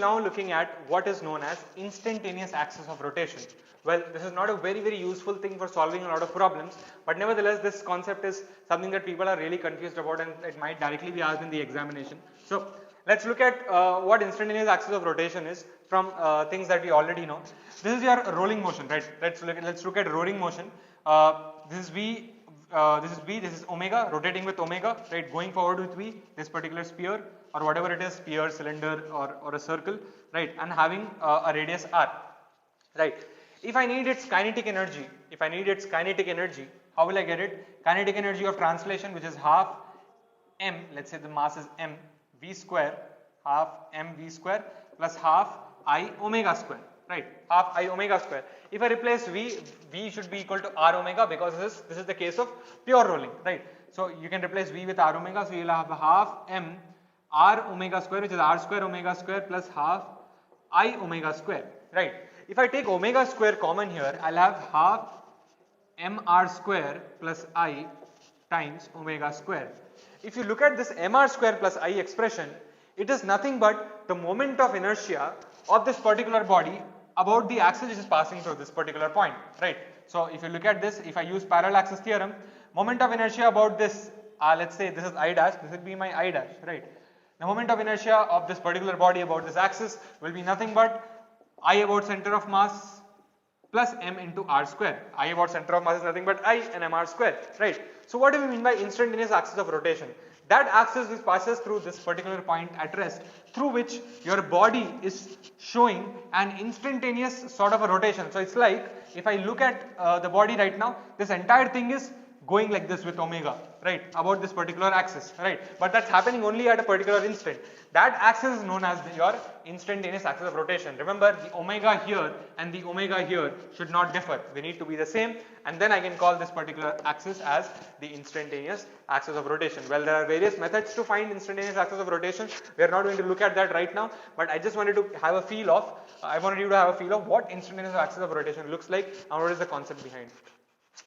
now looking at what is known as instantaneous axis of rotation. Well, this is not a very useful thing for solving a lot of problems, but nevertheless this concept is something that people are really confused about, and it might directly be asked in the examination. So let's look at what instantaneous axis of rotation is from things that we already know. This is your rolling motion, right? Let's look at rolling motion. This is V. This is V, this is omega, rotating with omega, right, going forward with V, this particular sphere or whatever it is, sphere, cylinder or a circle, right, and having a radius r, right. If I need its kinetic energy, how will I get it? Kinetic energy of translation, which is half m, let's say the mass is m, v square, half m v square plus half I omega square. Right, half I omega square. If I replace V should be equal to R omega, because this is the case of pure rolling, right. So you can replace V with R omega, so you'll have half M R omega square, which is R square omega square plus half I omega square, right. If I take omega square common here, I'll have half mr square plus I times omega square. If you look at this mr square plus I expression, it is nothing but the moment of inertia of this particular body about the axis which is passing through this particular point, right. So if you look at this, if I use parallel axis theorem, moment of inertia about this, let's say this is I dash, this will be my I dash, right. The moment of inertia of this particular body about this axis will be nothing but I about center of mass plus m into r square. I about center of mass is nothing but I and mr square, right. So what do we mean by instantaneous axis of rotation? That axis which passes through this particular point at rest, through which your body is showing an instantaneous sort of a rotation. So it's like, if I look at the body right now, this entire thing is going like this with omega, right, about this particular axis, right, but that's happening only at a particular instant. That axis is known as your instantaneous axis of rotation. Remember, the omega here and the omega here should not differ, they need to be the same, and then I can call this particular axis as the instantaneous axis of rotation. Well, there are various methods to find instantaneous axis of rotation. We are not going to look at that right now, but I just wanted to have a feel of, I wanted you to have a feel of what instantaneous axis of rotation looks like and what is the concept behind it.